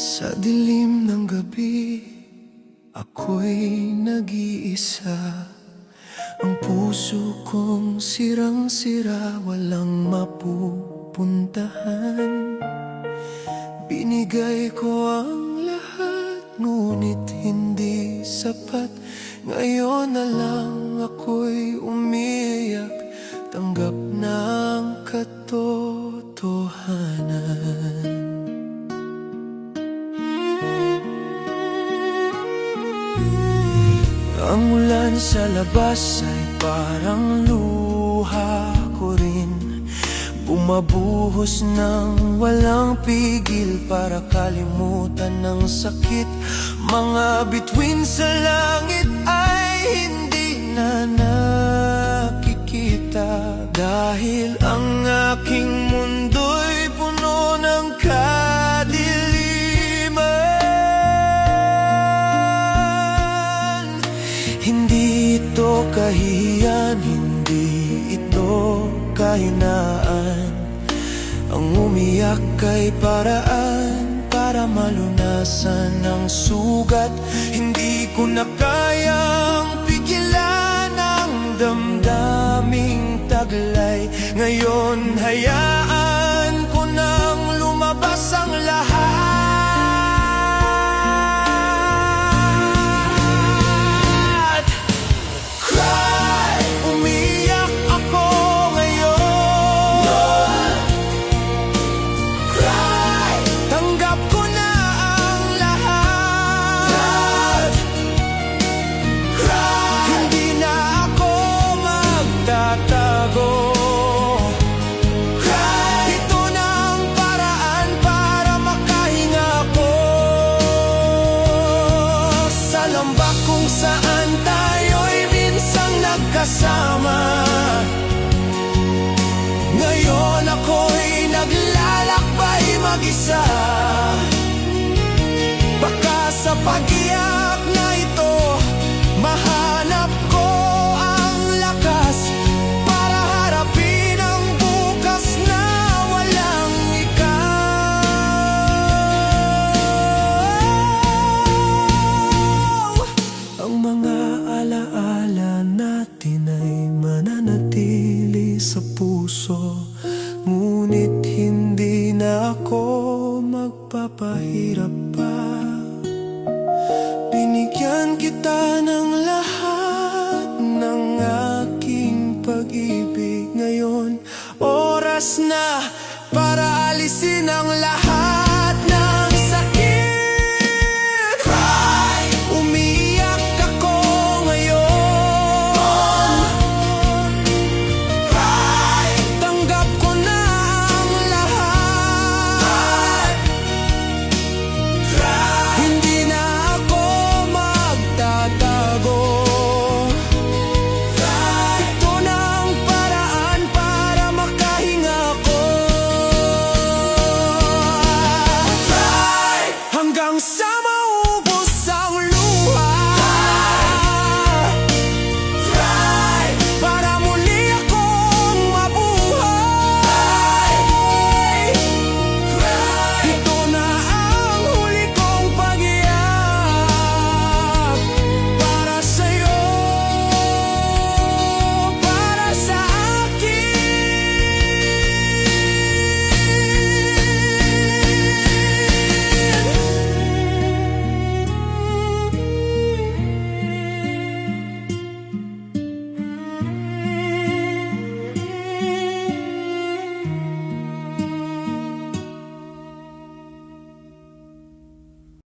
Sa dilim ng gabi, ako'y nag-iisa. Ang puso kong sirang-sira, walang mapupuntahan. Binigay ko ang lahat, ngunit hindi sapat. Ngayon na lang ako'y umiiyak, tanggap ng katotohanan. Ang ulan sa labas ay parang luha ko rin, bumabuhos ng walang pigil para kalimutan ng sakit. Mga bituin sa langit ay hindi na nakikita, dahil ang aking mundo'y puno ng kadiliman. Hindi ito kahihiyan, hindi ito kahinaan. Ang umiyak ay paraan para malunasan ang sugat. Hindi ko na kayang pigilan ang damdaming taglay. Ngayon hayaan ko nang lumabas ang lahat. Kung saan tayo'y minsang nagkasama, ngayon ako'y naglalakbay mag-isa. Baka sa pag-iyak na ito mahanap ko ang lakas para harapin ang bukas na walang ikaw. Ang mga alaala natin ay mananatili sa puso, ngunit hindi na ako magpapahirap pa. Binigyan kita ng lahat ng aking pag-ibig. Ngayon, oras na para alisin ang lahat ng sakit. Hanggang sa